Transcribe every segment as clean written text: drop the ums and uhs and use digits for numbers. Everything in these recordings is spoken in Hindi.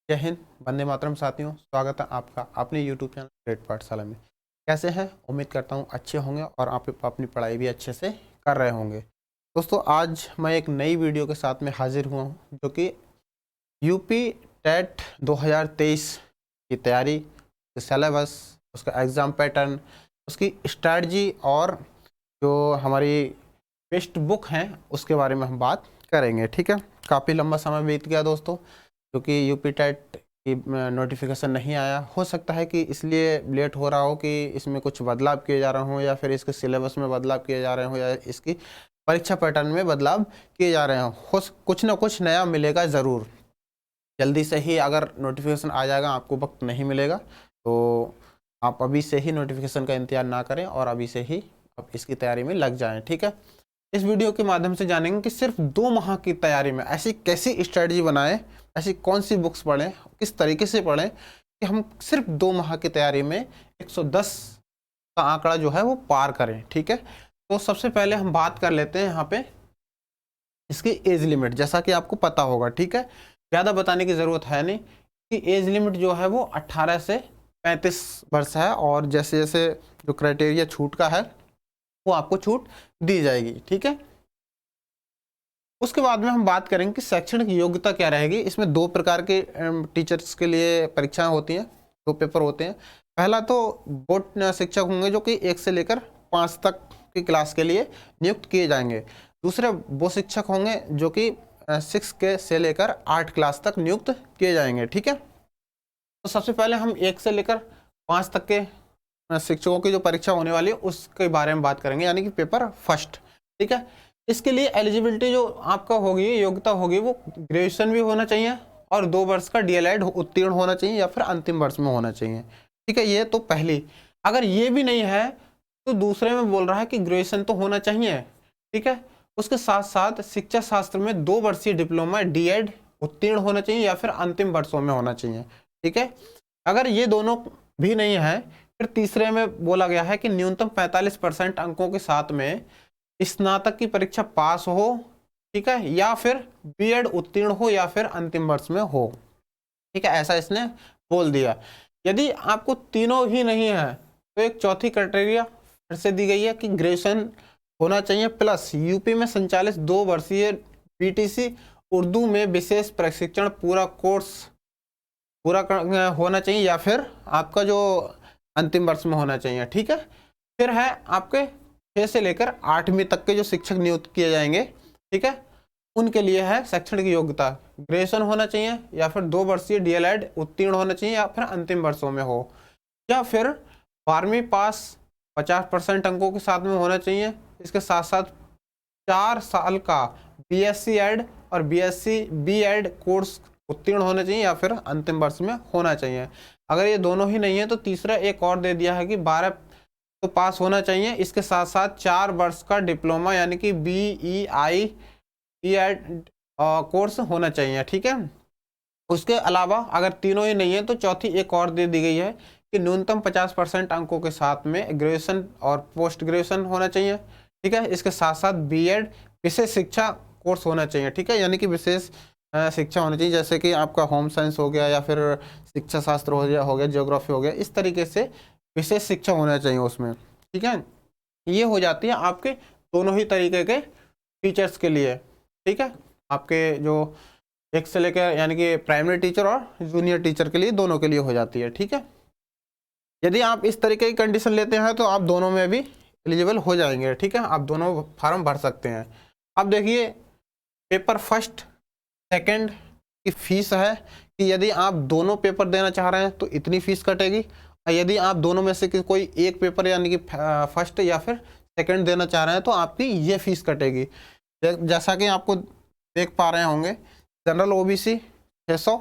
जय हिंद, वंदे मातरम साथियों। स्वागत है आपका अपने YouTube चैनल ग्रेड पाठशाला में। कैसे हैं? उम्मीद करता हूं अच्छे होंगे और आप अपनी पढ़ाई भी अच्छे से कर रहे होंगे। दोस्तों, आज मैं एक नई वीडियो के साथ में हाजिर हुआ हूं, जो कि यूपी टेट 2023 की तैयारी, सिलेबस, उसका एग्ज़ाम पैटर्न, उसकी स्ट्रैटेजी और जो हमारी बेस्ट बुक हैं उसके बारे में हम बात करेंगे। ठीक है, काफ़ी लंबा समय बीत गया दोस्तों, क्योंकि यूपी टेट की नोटिफिकेशन नहीं आया। हो सकता है कि इसलिए लेट हो रहा हो कि इसमें कुछ बदलाव किए जा रहे हों, या फिर इसके सिलेबस में बदलाव किए जा रहे हों, या इसकी परीक्षा पैटर्न में बदलाव किए जा रहे हों। कुछ ना कुछ नया मिलेगा ज़रूर। जल्दी से ही अगर नोटिफिकेशन आ जाएगा, आपको वक्त नहीं मिलेगा, तो आप अभी से ही नोटिफिकेशन का इंतजार ना करें और अभी से ही आप इसकी तैयारी में लग जाएं। ठीक है, इस वीडियो के माध्यम से जानेंगे कि सिर्फ 2 माह की तैयारी में ऐसी कैसी स्ट्रेटजी बनाएं, ऐसी कौन सी बुक्स पढ़ें, किस तरीके से पढ़ें कि हम सिर्फ 2 माह की तैयारी में 110 का आंकड़ा जो है वो पार करें। ठीक है, तो सबसे पहले हम बात कर लेते हैं यहाँ पे इसकी एज लिमिट। जैसा कि आपको पता होगा, ठीक है, ज़्यादा बताने की ज़रूरत है नहीं कि एज लिमिट जो है वो 18 से 35 वर्ष है, और जैसे जैसे जो क्राइटेरिया छूट का है वो आपको छूट दी जाएगी। ठीक है, उसके बाद में हम बात करेंगे कि शैक्षणिक योग्यता क्या रहेगी। इसमें 2 प्रकार के टीचर्स के लिए परीक्षाएं होती हैं, 2 पेपर होते हैं। पहला तो बोर्ड शिक्षक होंगे जो कि 1 से लेकर 5 तक की क्लास के लिए नियुक्त किए जाएंगे। दूसरे वो शिक्षक होंगे जो कि 6 के से लेकर 8 क्लास तक नियुक्त किए जाएंगे। ठीक है, तो सबसे पहले हम 1 से लेकर 5 तक के शिक्षकों की जो परीक्षा होने वाली है उसके बारे में बात करेंगे, यानी कि पेपर फर्स्ट। ठीक है, इसके लिए एलिजिबिलिटी जो आपका होगी, योग्यता होगी, वो ग्रेजुएशन भी होना चाहिए और 2 वर्ष का डीएलएड उत्तीर्ण होना चाहिए या फिर अंतिम वर्ष में होना चाहिए। ठीक है, ये तो पहली। अगर ये भी नहीं है तो दूसरे में बोल रहा है कि ग्रेजुएशन तो होना चाहिए। ठीक है, उसके साथ साथ शिक्षा शास्त्र में 2 वर्षीय डिप्लोमा डीएड उत्तीर्ण होना चाहिए या फिर अंतिम वर्षों में होना चाहिए। ठीक है, अगर ये दोनों भी नहीं है, फिर तीसरे में बोला गया है कि न्यूनतम 45% अंकों के साथ में स्नातक की परीक्षा पास हो। ठीक है, या फिर बीएड उत्तीर्ण हो या फिर अंतिम वर्ष में हो। ठीक है, ऐसा इसने बोल दिया। यदि आपको तीनों ही नहीं है तो एक चौथी क्राइटेरिया फिर से दी गई है कि ग्रेजुएशन होना चाहिए प्लस यूपी में संचालित 2 वर्षीय बीटीसी उर्दू में विशेष प्रशिक्षण पूरा कोर्स पूरा होना चाहिए या फिर आपका जो अंतिम वर्ष में होना चाहिए। ठीक है, फिर है आपके 6 से लेकर 8वीं तक के जो शिक्षक नियुक्त किए जाएंगे, ठीक है, उनके लिए है शैक्षणिक योग्यता ग्रेजुएशन होना चाहिए या फिर 2 वर्षीय डीएलएड उत्तीर्ण होना चाहिए या फिर अंतिम वर्षों में हो, या फिर 12वीं पास 50% अंकों के साथ में होना चाहिए। इसके साथ साथ 4 साल का बीएससी एड और बीएससी बीएड कोर्स उत्तीर्ण होना चाहिए या फिर अंतिम वर्ष में होना चाहिए। अगर ये दोनों ही नहीं है तो तीसरा एक और दे दिया है कि 12 तो पास होना चाहिए, इसके साथ साथ 4 वर्ष का डिप्लोमा यानी कि बीईआई बीएड कोर्स होना चाहिए। ठीक है, उसके अलावा अगर तीनों ही नहीं है तो चौथी एक और दे दी गई है कि न्यूनतम 50% अंकों के साथ में ग्रेजुएशन और पोस्ट ग्रेजुएशन होना चाहिए। ठीक है, इसके साथ साथ बीएड विशेष शिक्षा कोर्स होना चाहिए। ठीक है, यानी कि विशेष शिक्षा होनी चाहिए, जैसे कि आपका होम साइंस हो गया या फिर शिक्षा शास्त्र हो गया ज्योग्राफी हो गया, इस तरीके से विशेष शिक्षा होना चाहिए उसमें। ठीक है, ये हो जाती है आपके दोनों ही तरीके के टीचर्स के लिए। ठीक है, आपके जो 1 से लेकर यानी कि प्राइमरी टीचर और जूनियर टीचर के लिए, दोनों के लिए हो जाती है। ठीक है, यदि आप इस तरीके की कंडीशन लेते हैं तो आप दोनों में भी एलिजिबल हो जाएंगे। ठीक है, आप दोनों फार्म भर सकते हैं। अब देखिए, पेपर फर्स्ट सेकंड की फीस है कि यदि आप दोनों पेपर देना चाह रहे हैं तो इतनी फीस कटेगी, और यदि आप दोनों में से कोई एक पेपर यानी कि फर्स्ट या फिर सेकंड देना चाह रहे हैं तो आपकी ये फीस कटेगी। जैसा कि आपको देख पा रहे होंगे, जनरल ओबीसी 600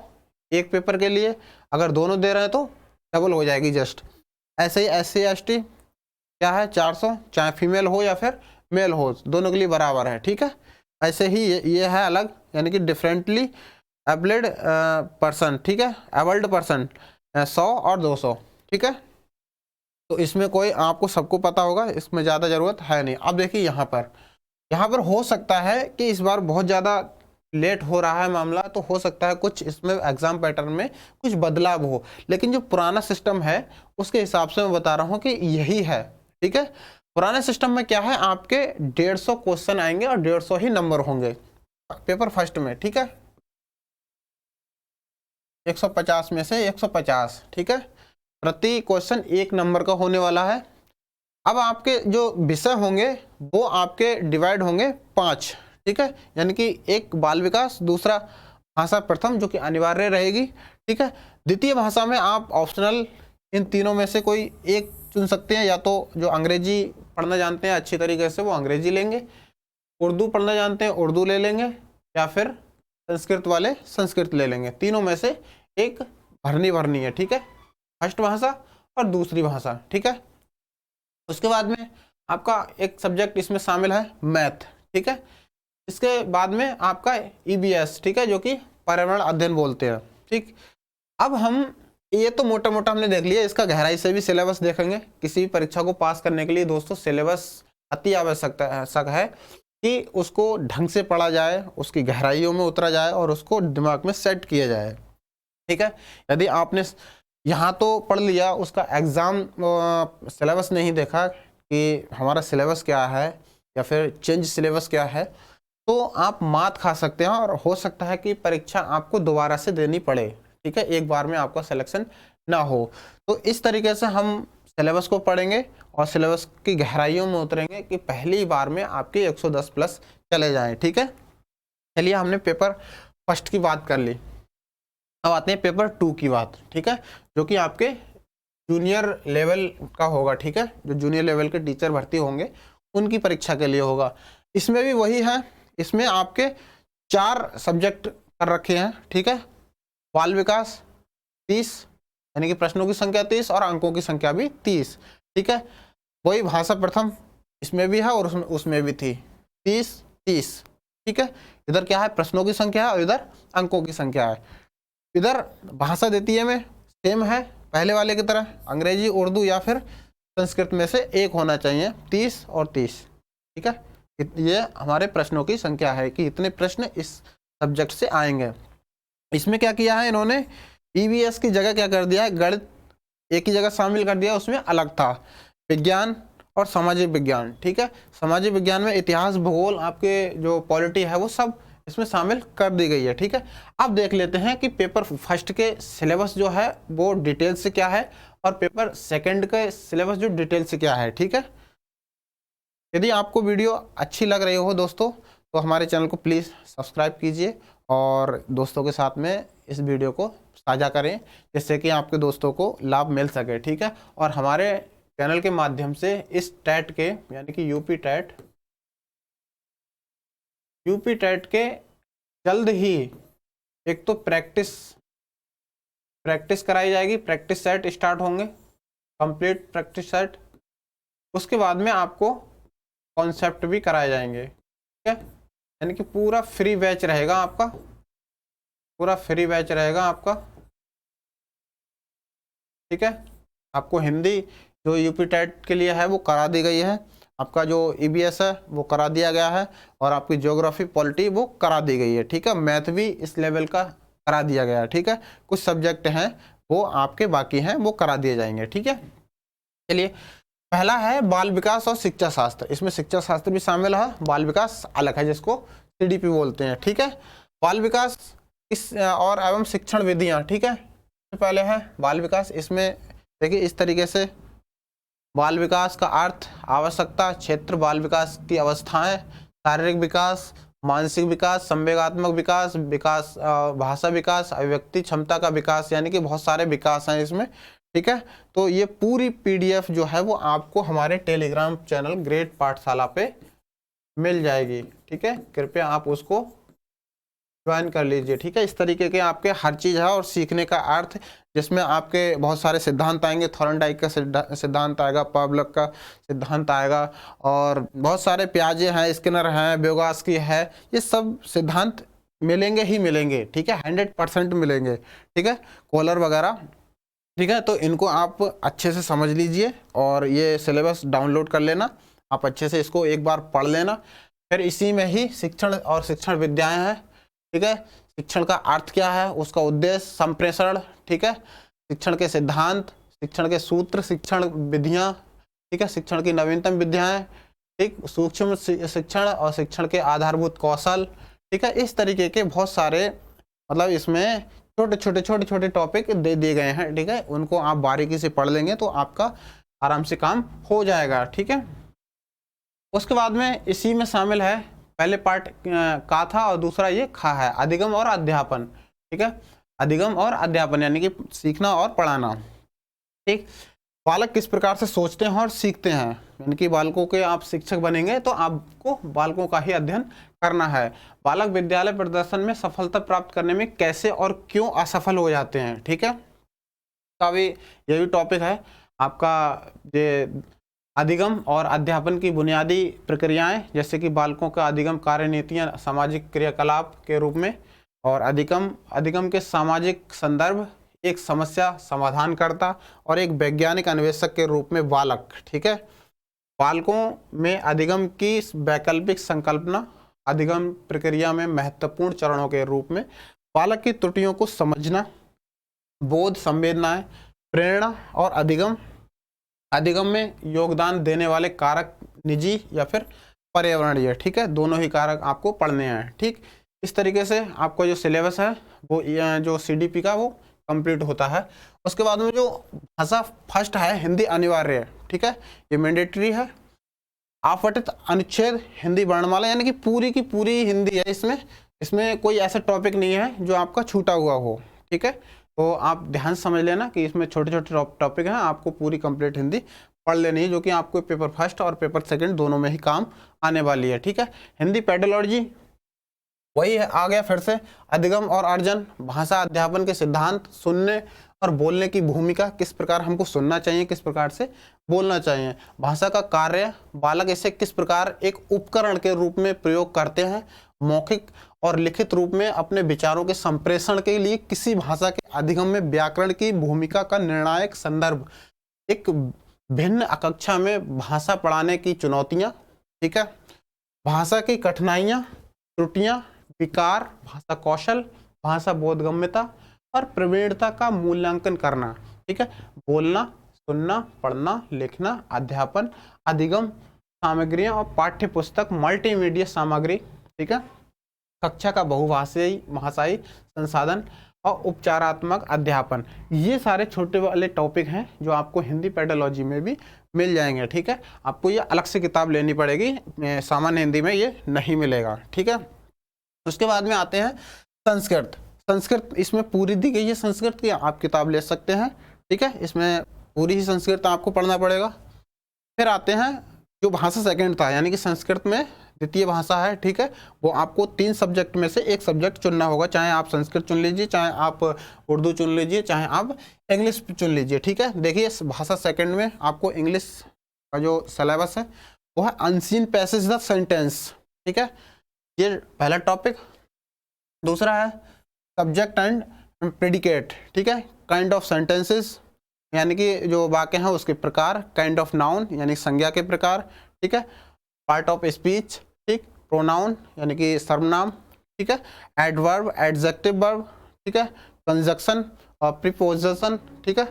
एक पेपर के लिए, अगर दोनों दे रहे हैं तो डबल हो जाएगी जस्ट। ऐसे ही एससी एसटी क्या है 400, चाहे फीमेल हो या फिर मेल हो, दोनों के लिए बराबर है। ठीक है, ऐसे ही ये है अलग, यानी कि डिफरेंटली एबल्ड पर्सन। ठीक है, एबल्ड पर्सन 100 और 200। ठीक है, तो इसमें कोई आपको सबको पता होगा, इसमें ज़्यादा ज़रूरत है नहीं। अब देखिए यहाँ पर हो सकता है कि इस बार बहुत ज़्यादा लेट हो रहा है मामला, तो हो सकता है कुछ इसमें एग्जाम पैटर्न में कुछ बदलाव हो, लेकिन जो पुराना सिस्टम है उसके हिसाब से मैं बता रहा हूँ कि यही है। ठीक है, पुराने सिस्टम में क्या है, आपके 150 क्वेश्चन आएंगे और 150 ही नंबर होंगे पेपर फर्स्ट में। ठीक है, 150 में से 150, ठीक है, प्रति क्वेश्चन 1 नंबर का होने वाला है। अब आपके जो विषय होंगे वो आपके डिवाइड होंगे 5। ठीक है, यानी कि एक बाल विकास, दूसरा भाषा प्रथम जो कि अनिवार्य रहेगी। ठीक है, द्वितीय भाषा में आप ऑप्शनल इन तीनों में से कोई एक चुन सकते हैं, या तो जो अंग्रेजी पढ़ना जानते हैं अच्छी तरीके से वो अंग्रेजी लेंगे, उर्दू पढ़ना जानते हैं उर्दू ले लेंगे, या फिर संस्कृत वाले संस्कृत ले लेंगे। तीनों में से एक भरनी है। ठीक है, फर्स्ट भाषा और दूसरी भाषा। ठीक है, उसके बाद में आपका एक सब्जेक्ट इसमें शामिल है मैथ। ठीक है, इसके बाद में आपका EBS, ठीक है, जो कि पर्यावरण अध्ययन बोलते हैं। ठीक, अब हम ये तो मोटा मोटा हमने देख लिया, इसका गहराई से भी सिलेबस देखेंगे। किसी भी परीक्षा को पास करने के लिए दोस्तों सिलेबस अति आवश्यक है कि उसको ढंग से पढ़ा जाए, उसकी गहराइयों में उतरा जाए और उसको दिमाग में सेट किया जाए। ठीक है, यदि आपने यहाँ तो पढ़ लिया, उसका एग्ज़ाम सिलेबस नहीं देखा कि हमारा सिलेबस क्या है या फिर चेंज सिलेबस क्या है, तो आप मात खा सकते हैं और हो सकता है कि परीक्षा आपको दोबारा से देनी पड़े। ठीक है, एक बार में आपका सिलेक्शन ना हो। तो इस तरीके से हम सिलेबस को पढ़ेंगे और सिलेबस की गहराइयों में उतरेंगे कि पहली बार में आपके 110 प्लस चले जाएं। ठीक है, चलिए हमने पेपर फर्स्ट की बात कर ली, अब आते हैं पेपर 2 की बात। ठीक है, जो कि आपके जूनियर लेवल का होगा। ठीक है, जो जूनियर लेवल के टीचर भर्ती होंगे उनकी परीक्षा के लिए होगा। इसमें भी वही है, इसमें आपके 4 सब्जेक्ट कर रखे हैं। ठीक है, बाल विकास 30, यानी कि प्रश्नों की संख्या 30 और अंकों की संख्या भी 30। ठीक है, वही भाषा प्रथम इसमें भी है और उसमें भी थी 30-30। ठीक है, इधर क्या है, प्रश्नों की संख्या है और इधर अंकों की संख्या है। इधर भाषा देती है में सेम है पहले वाले की तरह, अंग्रेजी, उर्दू या फिर संस्कृत में से एक होना चाहिए, 30 और 30। ठीक है, ये हमारे प्रश्नों की संख्या है कि इतने प्रश्न इस सब्जेक्ट से आएंगे। इसमें क्या किया है इन्होंने, EVS की जगह क्या कर दिया है, गणित एक ही जगह शामिल कर दिया, उसमें अलग था विज्ञान और सामाजिक विज्ञान। ठीक है, सामाजिक विज्ञान में इतिहास, भूगोल, आपके जो पॉलिटी है वो सब इसमें शामिल कर दी गई है। ठीक है, अब देख लेते हैं कि पेपर फर्स्ट के सिलेबस जो है वो डिटेल से क्या है और पेपर सेकंड के सिलेबस जो डिटेल से क्या है। ठीक है, यदि आपको वीडियो अच्छी लग रही हो दोस्तों तो हमारे चैनल को प्लीज़ सब्सक्राइब कीजिए और दोस्तों के साथ में इस वीडियो को साझा करें, जिससे कि आपके दोस्तों को लाभ मिल सके। ठीक है, और हमारे चैनल के माध्यम से इस टैट के, यानी कि यूपी टैट के जल्द ही एक तो प्रैक्टिस कराई जाएगी, प्रैक्टिस सेट स्टार्ट होंगे, कंप्लीट प्रैक्टिस सेट। उसके बाद में आपको कॉन्सेप्ट भी कराए जाएंगे। ठीक है, यानी कि पूरा फ्री बैच रहेगा आपका, पूरा फ्री बैच रहेगा आपका। ठीक है, आपको हिंदी जो यूपी टेट के लिए है वो करा दी गई है, आपका जो EBS है वो करा दिया गया है और आपकी ज्योग्राफी, पॉलिटी वो करा दी गई है। ठीक है, मैथ भी इस लेवल का करा दिया गया है। ठीक है, कुछ सब्जेक्ट हैं वो आपके बाकी हैं, वो करा दिए जाएंगे। ठीक है, चलिए पहला है बाल विकास और शिक्षा शास्त्र। इसमें शिक्षा शास्त्र भी शामिल है, बाल विकास अलग है जिसको CDP बोलते हैं। ठीक है, बाल विकास इस और एवं शिक्षण विधियाँ। ठीक है, पहले है बाल विकास। इसमें देखिए इस तरीके से बाल विकास का अर्थ, आवश्यकता, क्षेत्र, बाल विकास की अवस्थाएं, शारीरिक विकास, मानसिक विकास, संवेगात्मक विकास, भाषा विकास, अभिव्यक्ति क्षमता का विकास, यानी कि बहुत सारे विकास हैं इसमें। ठीक है, तो ये पूरी PDF जो है वो आपको हमारे टेलीग्राम चैनल ग्रेड पाठशाला पे मिल जाएगी। ठीक है, कृपया आप उसको ज्वाइन कर लीजिए। ठीक है, इस तरीके के आपके हर चीज़ है और सीखने का अर्थ, जिसमें आपके बहुत सारे सिद्धांत आएंगे, थॉर्नडाइक का सिद्धांत आएगा, पावलक का सिद्धांत आएगा और बहुत सारे प्याजे हैं, स्किनर हैं, व्योगास्की है, ये सब सिद्धांत मिलेंगे ही मिलेंगे। ठीक है, 100% मिलेंगे। ठीक है, कोलर वगैरह। ठीक है, तो इनको आप अच्छे से समझ लीजिए और ये सिलेबस डाउनलोड कर लेना, आप अच्छे से इसको एक बार पढ़ लेना। फिर इसी में ही शिक्षण और शिक्षण विद्याएँ हैं, ठीक है। शिक्षण का अर्थ क्या है, उसका उद्देश्य, संप्रेषण, ठीक है, शिक्षण के सिद्धांत, शिक्षण के सूत्र, शिक्षण विधियां, ठीक है, शिक्षण की नवीनतम विधियाएं, ठीक, सूक्ष्म शिक्षण और शिक्षण के आधारभूत कौशल, ठीक है। इस तरीके के बहुत सारे मतलब इसमें छोटे छोटे टॉपिक दे दिए गए हैं, ठीक है। उनको आप बारीकी से पढ़ लेंगे तो आपका आराम से काम हो जाएगा, ठीक है। उसके बाद में इसी में शामिल है, पहले पार्ट का था और दूसरा ये खा है, अधिगम और अध्यापन, ठीक है। अधिगम और अध्यापन यानी कि सीखना और पढ़ाना, ठीक। बालक किस प्रकार से सोचते हैं और सीखते हैं, यानी कि बालकों के आप शिक्षक बनेंगे तो आपको बालकों का ही अध्ययन करना है। बालक विद्यालय प्रदर्शन में सफलता प्राप्त करने में कैसे और क्यों असफल हो जाते हैं, ठीक है। तो अभी ये भी टॉपिक है आपका, ये अधिगम और अध्यापन की बुनियादी प्रक्रियाएं, जैसे कि बालकों का अधिगम कार्यनीतियां सामाजिक क्रियाकलाप के रूप में, और अधिगम के सामाजिक संदर्भ, एक समस्या समाधान करता और एक वैज्ञानिक अन्वेषक के रूप में बालक, ठीक है। बालकों में अधिगम की वैकल्पिक संकल्पना, अधिगम प्रक्रिया में महत्वपूर्ण चरणों के रूप में बालक की त्रुटियों को समझना, बोध, संवेदनाएं, प्रेरणा और अधिगम में योगदान देने वाले कारक निजी या फिर पर्यावरणीय, ठीक है, दोनों ही कारक आपको पढ़ने हैं, ठीक। इस तरीके से आपको जो सिलेबस है वो जो CDP का वो कंप्लीट होता है। उसके बाद में जो भाषा फर्स्ट है, हिंदी अनिवार्य है, ठीक है, ये मैंडेटरी है। आपठित अनुच्छेद हिंदी वर्णमाला, यानी कि पूरी की पूरी हिंदी है, इसमें कोई ऐसा टॉपिक नहीं है जो आपका छूटा हुआ हो, ठीक है। तो आप ध्यान समझ लेना कि इसमें छोटे छोटे टॉपिक हैं, आपको पूरी कंप्लीट हिंदी पढ़ लेनी है, जो कि आपको पेपर फर्स्ट और पेपर सेकंड दोनों में ही काम आने वाली है, ठीक है। हिंदी पेडोलॉजी वही है, आ गया फिर से। अधिगम और अर्जन, भाषा अध्यापन के सिद्धांत, सुनने और बोलने की भूमिका, किस प्रकार हमको सुनना चाहिए, किस प्रकार से बोलना चाहिए, भाषा का कार्य, बालक इसे किस प्रकार एक उपकरण के रूप में प्रयोग करते हैं, मौखिक और लिखित रूप में अपने विचारों के संप्रेषण के लिए किसी भाषा के अधिगम में व्याकरण की भूमिका का निर्णायक संदर्भ, एक भिन्न कक्षा में भाषा पढ़ाने की चुनौतियां, ठीक है, भाषा की कठिनाइयां, त्रुटियां, विकार, भाषा कौशल, भाषा बोधगम्यता और प्रवीणता का मूल्यांकन करना, ठीक है। बोलना, सुनना, पढ़ना, लिखना, अध्यापन, अधिगम सामग्रियां और पाठ्य पुस्तक, मल्टीमीडिया सामग्री, ठीक है, कक्षा का बहुभाषाई संसाधन और उपचारात्मक अध्यापन, ये सारे छोटे वाले टॉपिक हैं जो आपको हिंदी पेडोलॉजी में भी मिल जाएंगे, ठीक है। आपको ये अलग से किताब लेनी पड़ेगी, सामान्य हिंदी में ये नहीं मिलेगा, ठीक है। उसके बाद में आते हैं संस्कृत, इसमें पूरी दी गई है संस्कृत की, आप किताब ले सकते हैं, ठीक है, इसमें पूरी ही संस्कृत आपको पढ़ना पड़ेगा। फिर आते हैं जो भाषा सेकंड था, यानी कि संस्कृत में द्वितीय भाषा है, ठीक है, वो आपको 3 सब्जेक्ट में से एक सब्जेक्ट चुनना होगा, चाहे आप संस्कृत चुन लीजिए, चाहे आप उर्दू चुन लीजिए, चाहे आप इंग्लिश चुन लीजिए, ठीक है। देखिए भाषा सेकंड में आपको इंग्लिश का जो सिलेबस है वो है अनसीन पैसेज द सेंटेंस, ठीक है, ये पहला टॉपिक। दूसरा है सब्जेक्ट एंड प्रेडिकेट, ठीक है, काइंड ऑफ सेंटेंसेस, यानी कि जो वाक्य हैं उसके प्रकार, काइंड ऑफ नाउन यानी संज्ञा के प्रकार, ठीक है, पार्ट ऑफ स्पीच, ठीक, प्रोनाउन यानी कि सर्वनाम, ठीक है, एडवर्ब, एडजेक्टिव वर्ब, ठीक है, कंजक्शन और प्रीपोजिशन, ठीक है,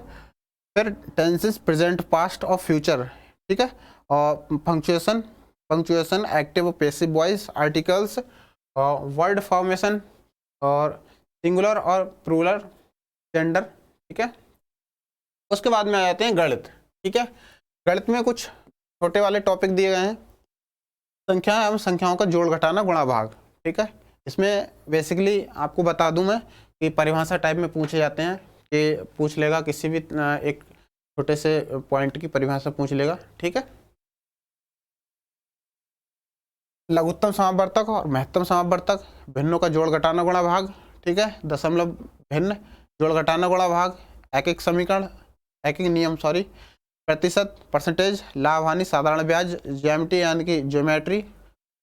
फिर टेंसेस, प्रेजेंट, पास्ट और फ्यूचर, ठीक है, और पंक्चुएशन, एक्टिव और passive voice, articles, word formation और सिंगुलर और प्लूरल जेंडर, ठीक है। उसके बाद में आ जाते हैं गणित, ठीक है। गणित में कुछ छोटे वाले टॉपिक दिए गए हैं, संख्या एवं संख्याओं का जोड़ घटाना गुणा भाग, ठीक है। इसमें बेसिकली आपको बता दूं मैं कि परिभाषा टाइप में पूछे जाते हैं, कि पूछ लेगा किसी भी एक छोटे से पॉइंट की परिभाषा पूछ लेगा, ठीक है। लघुत्तम समावर्तक और महत्तम समावर्तक, भिन्नों का जोड़ घटाना गुणा भाग, ठीक है, दशमलव भिन्न, जोड़ घटाना गुणा भाग, एक एक समीकरण, एक एक नियम, प्रतिशत, परसेंटेज, लाभ हानि, साधारण ब्याज, ज्यामिति यानी कि ज्योमेट्री,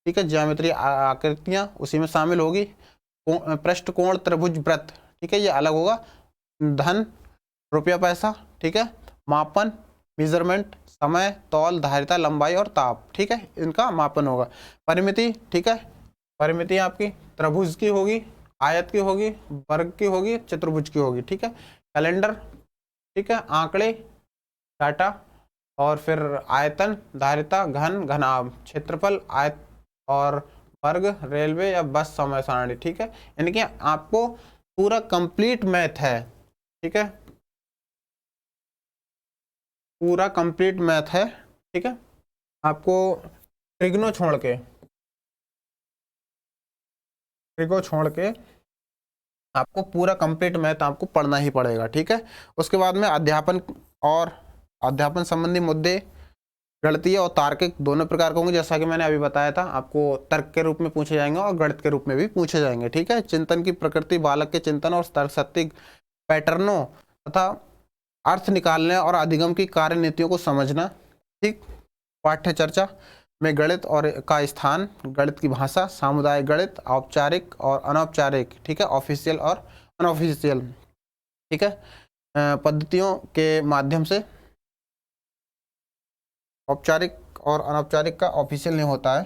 ठीक है, ज्यामिति आकृतियाँ उसी में शामिल होगी, पृष्ठ, कोण, त्रिभुज, वृत्त, ठीक है, ये अलग होगा, धन, रुपया पैसा, ठीक है, मापन, मेजरमेंट, समय, तौल, धारिता, लंबाई और ताप, ठीक है, इनका मापन होगा। परिमिति, ठीक है, परिमिति आपकी त्रिभुज की होगी आयत की होगी, वर्ग की होगी, चतुर्भुज की होगी, ठीक है। कैलेंडर, ठीक है, आंकड़े, डाटा, और फिर आयतन, धारिता, घन, घनाभ, क्षेत्रफल, आयत और वर्ग, रेलवे या बस समय सारणी, ठीक है। यानी कि आपको पूरा कंप्लीट मैथ है, ठीक है, पूरा कंप्लीट मैथ है, ठीक है। आपको ट्रिग्नो छोड़ के आपको पूरा कंप्लीट मैथ आपको पढ़ना ही पड़ेगा, ठीक है। उसके बाद में अध्यापन संबंधी मुद्दे गणितीय और तार्किक दोनों प्रकार के होंगे, जैसा कि मैंने अभी बताया था। आपको तर्क के रूप में पूछे जाएंगे और गणित के रूप में भी पूछे जाएंगे, ठीक है। चिंतन की प्रकृति, बालक के चिंतन और तर्कशक्ति, पैटर्नों तथा अर्थ निकालने और अधिगम की कार्य नीतियों को समझना, ठीक। पाठ्य चर्चा में गणित और का स्थान, गणित की भाषा, सामुदायिक गणित, औपचारिक और अनौपचारिक, ठीक है, ऑफिशियल और अनऑफिशियल, ठीक है, पद्धतियों के माध्यम से। औपचारिक और अनौपचारिक का ऑफिशियल नहीं होता है,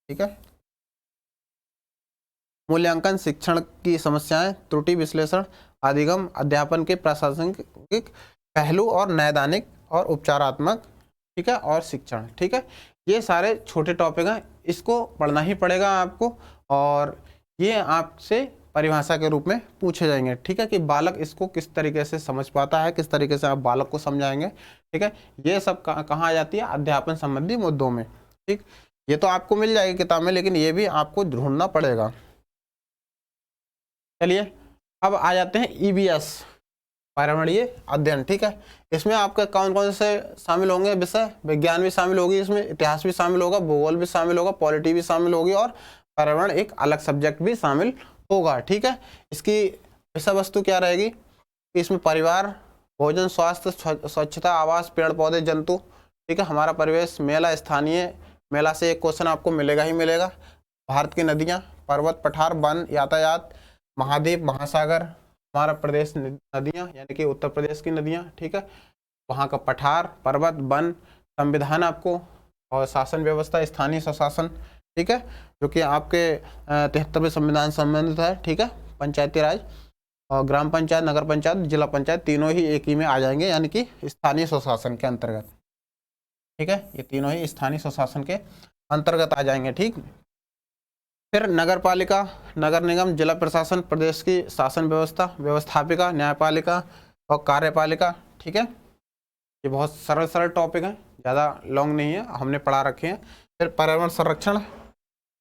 ठीक है। मूल्यांकन, शिक्षण की समस्याएं, त्रुटि विश्लेषण, अधिगम, अध्यापन के प्रासंगिक पहलू और नैदानिक और उपचारात्मक, ठीक है, और शिक्षण, ठीक है। ये सारे छोटे टॉपिक हैं, इसको पढ़ना ही पड़ेगा आपको, और ये आपसे परिभाषा के रूप में पूछे जाएंगे, ठीक है, कि बालक इसको किस तरीके से समझ पाता है, किस तरीके से आप बालक को समझाएंगे, ठीक है। ये सब कहाँ आ जाती है, अध्यापन संबंधी मुद्दों में, ठीक। ये तो आपको मिल जाएगी किताब में, लेकिन ये भी आपको ढूंढना पड़ेगा। चलिए अब आ जाते हैं ईवीएस, पर्यावरणीय अध्ययन, ठीक है। इसमें आपके कौन कौन से शामिल होंगे विषय, विज्ञान भी शामिल होगी, इसमें इतिहास भी शामिल होगा, भूगोल भी शामिल होगा, पॉलिटी भी शामिल होगी, और पर्यावरण एक अलग सब्जेक्ट भी शामिल होगा, ठीक है। इसकी विषय वस्तु क्या रहेगी, इसमें परिवार, भोजन, स्वास्थ्य, स्वच्छता, आवास, पेड़ पौधे, जंतु, ठीक है, हमारा परिवेश, मेला, स्थानीय मेला से एक क्वेश्चन आपको मिलेगा ही मिलेगा, भारत की नदियाँ, पर्वत, पठार, वन, यातायात, महाद्वीप, महासागर, हमारा प्रदेश नदियाँ यानी कि उत्तर प्रदेश की नदियाँ, ठीक है, वहाँ का पठार, पर्वत, वन, संविधान आपको, और शासन व्यवस्था, स्थानीय स्वशासन, ठीक है, जो कि आपके 73वें संविधान संबंधित है, ठीक है। पंचायती राज और ग्राम पंचायत, नगर पंचायत, जिला पंचायत, तीनों ही एक ही में आ जाएंगे, यानी कि स्थानीय स्वशासन के अंतर्गत, ठीक है। ये तीनों ही स्थानीय स्वशासन के अंतर्गत आ जाएंगे, ठीक। फिर नगर पालिका, नगर निगम, जिला प्रशासन, प्रदेश की शासन व्यवस्था, व्यवस्थापिका, न्यायपालिका और कार्यपालिका, ठीक है। ये बहुत सरल सरल टॉपिक हैं, ज़्यादा लॉन्ग नहीं है, हमने पढ़ा रखे हैं। फिर पर्यावरण संरक्षण,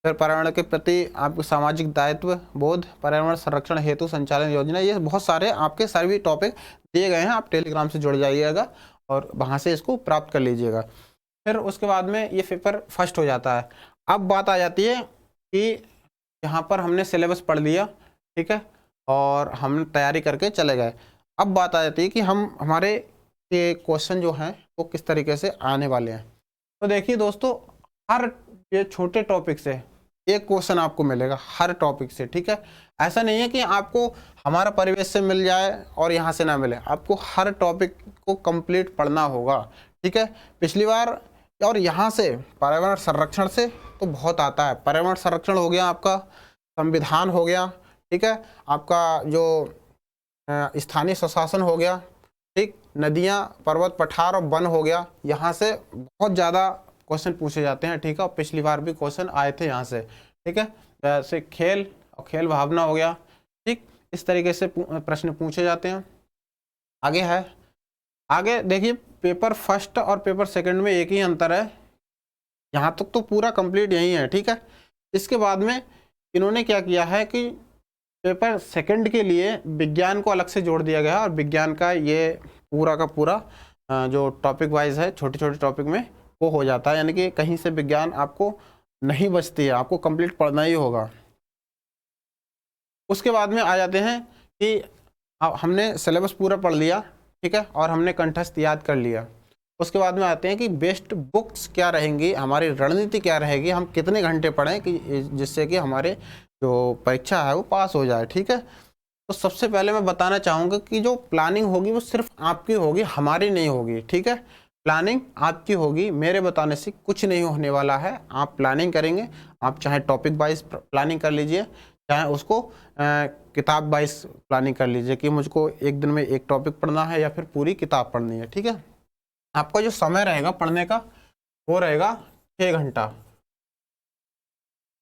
फिर पर्यावरण के प्रति आपको सामाजिक दायित्व बोध, पर्यावरण संरक्षण हेतु संचालन योजना, ये बहुत सारे आपके सभी टॉपिक दिए गए हैं। आप टेलीग्राम से जुड़ जाइएगा और वहाँ से इसको प्राप्त कर लीजिएगा। फिर उसके बाद में ये पेपर फर्स्ट हो जाता है। अब बात आ जाती है कि यहाँ पर हमने सिलेबस पढ़ लिया, ठीक है, और हम तैयारी करके चले गए। अब बात आ जाती है कि हमारे ये क्वेश्चन जो हैं वो किस तरीके से आने वाले हैं। तो देखिए दोस्तों, हर ये छोटे टॉपिक से एक क्वेश्चन आपको मिलेगा, हर टॉपिक से, ठीक है। ऐसा नहीं है कि आपको हमारा परिवेश से मिल जाए और यहाँ से ना मिले, आपको हर टॉपिक को कंप्लीट पढ़ना होगा, ठीक है। पिछली बार और यहाँ से पर्यावरण संरक्षण से तो बहुत आता है। पर्यावरण संरक्षण हो गया, आपका संविधान हो गया, ठीक है, आपका जो स्थानीय स्वशासन हो गया, ठीक, नदियाँ, पर्वत, पठार और वन हो गया। यहाँ से बहुत ज़्यादा क्वेश्चन पूछे जाते हैं, ठीक है, और पिछली बार भी क्वेश्चन आए थे यहाँ से, ठीक है। जैसे खेल और खेल भावना हो गया, ठीक, इस तरीके से प्रश्न पूछे जाते हैं। आगे है, आगे देखिए, पेपर फर्स्ट और पेपर सेकंड में एक ही अंतर है, यहाँ तक तो पूरा कंप्लीट यही है, ठीक है। इसके बाद में इन्होंने क्या किया है कि पेपर सेकंड के लिए विज्ञान को अलग से जोड़ दिया गया है, और विज्ञान का ये पूरा का पूरा जो टॉपिक वाइज है, छोटे छोटे टॉपिक में वो हो जाता है, यानी कि कहीं से विज्ञान आपको नहीं बचती है, आपको कंप्लीट पढ़ना ही होगा। उसके बाद में आ जाते हैं कि हमने सिलेबस पूरा पढ़ लिया, ठीक है, और हमने कंठस्थ याद कर लिया। उसके बाद में आते हैं कि बेस्ट बुक्स क्या रहेंगी, हमारी रणनीति क्या रहेगी, हम कितने घंटे पढ़ें कि जिससे कि हमारे जो परीक्षा है वो पास हो जाए, ठीक है। तो सबसे पहले मैं बताना चाहूँगा कि जो प्लानिंग होगी वो सिर्फ आपकी होगी, हमारी नहीं होगी, ठीक है। प्लानिंग आपकी होगी, मेरे बताने से कुछ नहीं होने वाला है। आप प्लानिंग करेंगे, आप चाहे टॉपिक वाइज प्लानिंग कर लीजिए, चाहे उसको किताब वाइज प्लानिंग कर लीजिए कि मुझको एक दिन में एक टॉपिक पढ़ना है या फिर पूरी किताब पढ़नी है। ठीक है, आपका जो समय रहेगा पढ़ने का वो रहेगा 6 घंटा।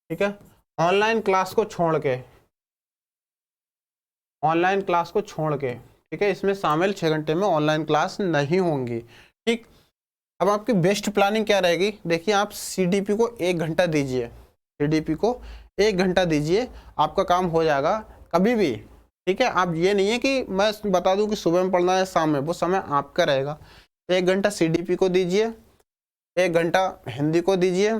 ठीक है, ऑनलाइन क्लास को छोड़ के, ऑनलाइन क्लास को छोड़ के, ठीक है, इसमें शामिल 6 घंटे में ऑनलाइन क्लास नहीं होंगी। ठीक, अब आपकी बेस्ट प्लानिंग क्या रहेगी? देखिए, आप सीडीपी को 1 घंटा दीजिए, सीडीपी को 1 घंटा दीजिए, आपका काम हो जाएगा कभी भी। ठीक है, आप ये नहीं है कि मैं बता दूं कि सुबह में पढ़ना है शाम में, वो समय आपका रहेगा। 1 घंटा सीडीपी को दीजिए, 1 घंटा हिंदी को दीजिए,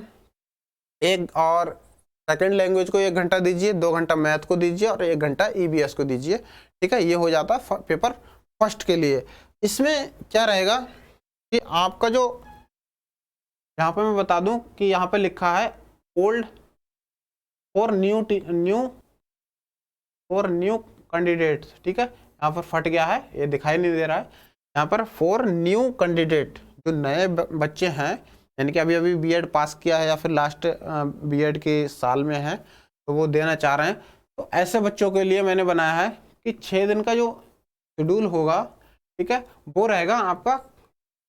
एक और सेकेंड लैंग्वेज को 1 घंटा दीजिए, 2 घंटा मैथ को दीजिए और 1 घंटा ईबीएस को दीजिए। ठीक है, ये हो जाता है पेपर फर्स्ट के लिए। इसमें क्या रहेगा कि आपका जो, यहाँ पे मैं बता दूं कि यहाँ पे लिखा है ओल्ड और न्यू कैंडिडेट्स। ठीक है, यहाँ पर फट गया है, ये दिखाई नहीं दे रहा है। यहाँ पर फॉर न्यू कैंडिडेट, जो नए बच्चे हैं, यानी कि अभी अभी बीएड पास किया है या फिर लास्ट बीएड के साल में है, तो वो देना चाह रहे हैं, तो ऐसे बच्चों के लिए मैंने बनाया है कि 6 दिन का जो शेड्यूल होगा, ठीक है, वो रहेगा आपका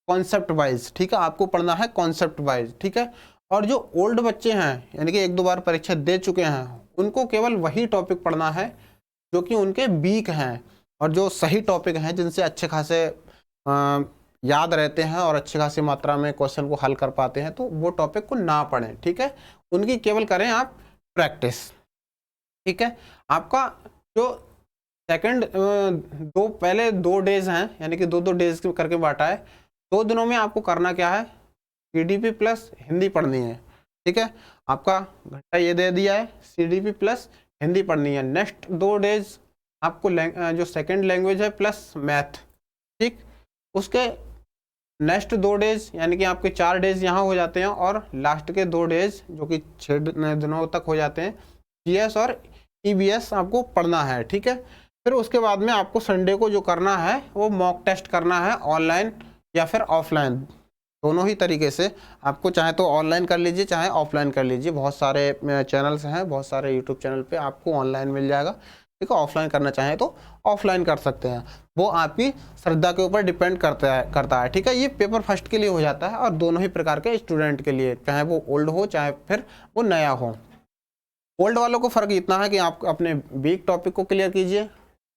कॉन्सेप्ट वाइज। ठीक है, आपको पढ़ना है कॉन्सेप्ट वाइज। ठीक है, और जो ओल्ड बच्चे हैं, यानी कि 1-2 बार परीक्षा दे चुके हैं, उनको केवल वही टॉपिक पढ़ना है जो कि उनके वीक हैं और जो सही टॉपिक हैं, जिनसे अच्छे खासे याद रहते हैं और अच्छी खासी मात्रा में क्वेश्चन को हल कर पाते हैं, तो वो टॉपिक को ना पढ़ें। ठीक है, उनकी केवल करें आप प्रैक्टिस। ठीक है, आपका जो सेकंड पहले 2 डेज हैं, यानी कि 2-2 डेज करके बांटा है, 2 दिनों में आपको करना क्या है? सीडीपी प्लस हिंदी पढ़नी है। ठीक है, आपका घंटा ये दे दिया है, सीडीपी प्लस हिंदी पढ़नी है। नेक्स्ट 2 डेज आपको जो सेकंड लैंग्वेज है प्लस मैथ। ठीक, उसके नेक्स्ट 2 डेज, यानी कि आपके 4 डेज यहाँ हो जाते हैं, और लास्ट के 2 डेज जो कि 6 दिनों तक हो जाते हैं, जीएस और ईबीएस आपको पढ़ना है। ठीक है, फिर उसके बाद में आपको संडे को जो करना है वो मॉक टेस्ट करना है, ऑनलाइन या फिर ऑफलाइन, दोनों ही तरीके से। आपको चाहे तो ऑनलाइन कर लीजिए, चाहे ऑफलाइन कर लीजिए। बहुत सारे चैनल्स हैं, बहुत सारे यूट्यूब चैनल पे आपको ऑनलाइन मिल जाएगा। ठीक है, ऑफलाइन करना चाहें तो ऑफलाइन कर सकते हैं, वो आपकी श्रद्धा के ऊपर डिपेंड करता है। ठीक है, ये पेपर फर्स्ट के लिए हो जाता है और दोनों ही प्रकार के स्टूडेंट के लिए, चाहे वो ओल्ड हो चाहे फिर वो नया हो। ओल्ड वालों को फ़र्क इतना है कि आप अपने वीक टॉपिक को क्लियर कीजिए।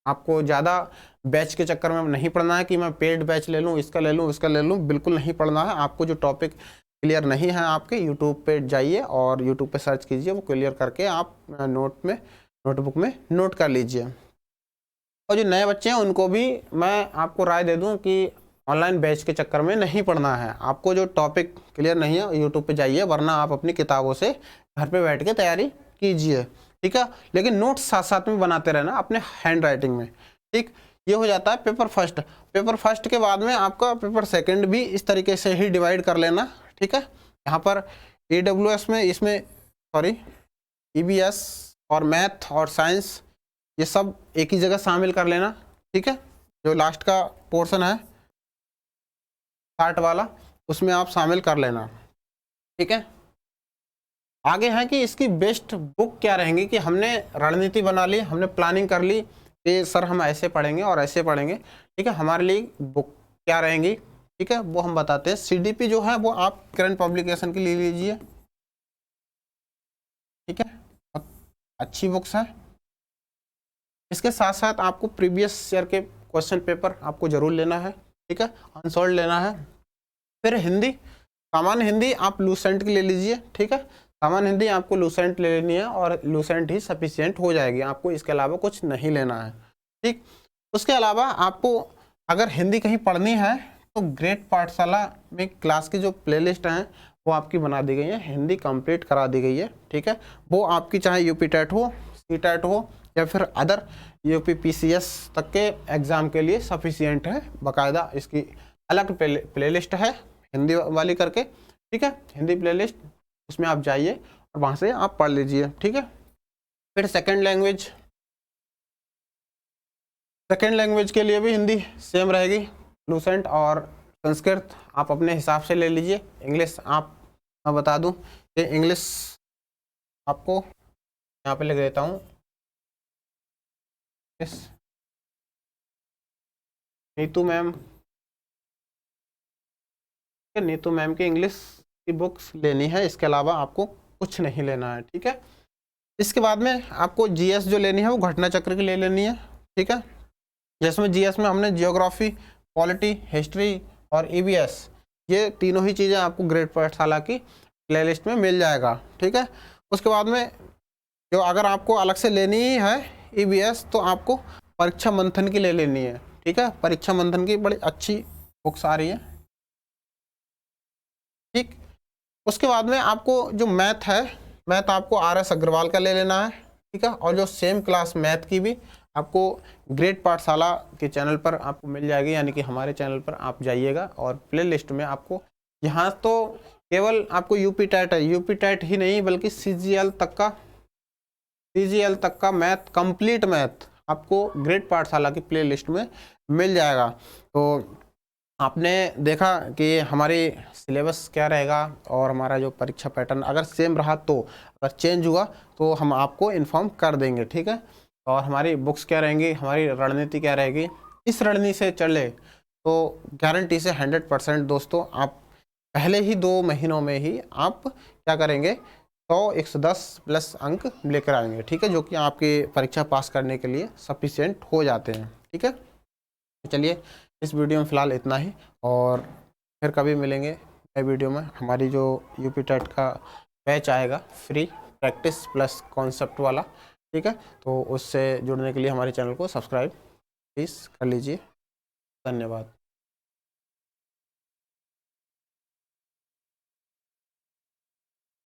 आपको ज़्यादा बैच के चक्कर में नहीं पढ़ना है कि मैं पेड बैच ले लूँ, इसका ले लूँ, उसका ले लूँ, बिल्कुल नहीं पढ़ना है। आपको जो टॉपिक क्लियर नहीं है आपके, यूट्यूब पे जाइए और यूट्यूब पे सर्च कीजिए, वो क्लियर करके आप नोटबुक में नोट कर लीजिए। और जो नए बच्चे हैं उनको भी मैं आपको राय दे दूँ कि ऑनलाइन बैच के चक्कर में नहीं पढ़ना है। आपको जो टॉपिक क्लियर नहीं है यूट्यूब पे जाइए, वरना आप अपनी किताबों से घर पे बैठ के तैयारी कीजिए। ठीक है, लेकिन नोट्स साथ साथ में बनाते रहना अपने हैंड राइटिंग में। ठीक, ये हो जाता है पेपर फर्स्ट। पेपर फर्स्ट के बाद में आपका पेपर सेकंड भी इस तरीके से ही डिवाइड कर लेना। ठीक है, यहाँ पर EWS में, इसमें सॉरी EBS और मैथ और साइंस, ये सब एक ही जगह शामिल कर लेना। ठीक है, जो लास्ट का पोर्शन है 60 वाला, उसमें आप शामिल कर लेना। ठीक है, आगे है कि इसकी बेस्ट बुक क्या रहेंगी, कि हमने रणनीति बना ली, हमने प्लानिंग कर ली कि सर हम ऐसे पढ़ेंगे और ऐसे पढ़ेंगे। ठीक है, हमारे लिए बुक क्या रहेंगी, ठीक है, वो हम बताते हैं। सीडीपी जो है वो आप करंट पब्लिकेशन के लिए लीजिए। ठीक है, अच्छी बुक्स है। इसके साथ साथ आपको प्रीवियस ईयर के क्वेश्चन पेपर आपको जरूर लेना है। ठीक है, अनसॉल्व लेना है। फिर हिंदी, सामान्य हिंदी आप लूसेंट की ले लीजिए। ठीक है, सामान्य हिंदी आपको लूसेंट ले लेनी है और लूसेंट ही सफिशिएंट हो जाएगी, आपको इसके अलावा कुछ नहीं लेना है। ठीक, उसके अलावा आपको अगर हिंदी कहीं पढ़नी है तो ग्रेट पाठशाला में क्लास की जो प्लेलिस्ट हैं वो आपकी बना दी गई है, हिंदी कंप्लीट करा दी गई है। ठीक है, वो आपकी चाहे यूपी टेट हो, सी टेट हो या फिर अदर यूपी PCS तक के एग्ज़ाम के लिए सफिशिएंट है। बाकायदा इसकी अलग प्लेलिस्ट है हिंदी वाली करके। ठीक है, हिंदी प्लेलिस्ट, उसमें आप जाइए और वहाँ से आप पढ़ लीजिए। ठीक है, फिर सेकंड लैंग्वेज के लिए भी हिंदी सेम रहेगी, लूसेंट, और संस्कृत आप अपने हिसाब से ले लीजिए। इंग्लिश मैं बता दूं कि इंग्लिश आपको यहाँ पे लिख देता हूँ, miss Neetu ma'am, Neetu ma'am की इंग्लिश की बुक्स लेनी है, इसके अलावा आपको कुछ नहीं लेना है, ठीक है। इसके बाद में आपको जीएस जो लेनी है वो घटना चक्र की ले लेनी है, ठीक है। जिसमें जीएस में हमने जियोग्राफी, पॉलिटी, हिस्ट्री और ईवीएस, ये तीनों ही चीज़ें आपको ग्रेड पाठशाला की प्लेलिस्ट में मिल जाएगा, ठीक है। उसके बाद में जो अगर आपको अलग से लेनी ही है ईवीएस, तो आपको परीक्षा मंथन की ले लेनी है, ठीक है। परीक्षा मंथन की बड़ी अच्छी बुक्स आ रही है, ठीक। उसके बाद में आपको जो मैथ है, मैथ आपको आर.एस. अग्रवाल का ले लेना है, ठीक है। और जो सेम क्लास मैथ की भी आपको ग्रेड पाठशाला के चैनल पर आपको मिल जाएगी, यानी कि हमारे चैनल पर आप जाइएगा और प्ले लिस्ट में आपको यहाँ तो केवल आपको यूपी टेट है, यूपी टेट ही नहीं बल्कि सीजीएल तक का मैथ, कंप्लीट मैथ आपको ग्रेड पाठशाला की प्ले लिस्ट में मिल जाएगा। तो आपने देखा कि हमारी सिलेबस क्या रहेगा और हमारा जो परीक्षा पैटर्न अगर सेम रहा, तो अगर चेंज हुआ तो हम आपको इन्फॉर्म कर देंगे, ठीक है। और हमारी बुक्स क्या रहेंगी, हमारी रणनीति क्या रहेगी, इस रणनीति से चले तो गारंटी से 100% दोस्तों आप पहले ही 2 महीनों में ही आप क्या करेंगे, 110 प्लस अंक लेकर आएंगे, ठीक है, जो कि आपकी परीक्षा पास करने के लिए सफिशिएंट हो जाते हैं, ठीक है। तो चलिए इस वीडियो में फ़िलहाल इतना ही, और फिर कभी मिलेंगे नए वीडियो में। हमारी जो यूपी टेट का बैच आएगा फ्री प्रैक्टिस प्लस कॉन्सेप्ट वाला, ठीक है, तो उससे जुड़ने के लिए हमारे चैनल को सब्सक्राइब प्लीज़ कर लीजिए। धन्यवाद।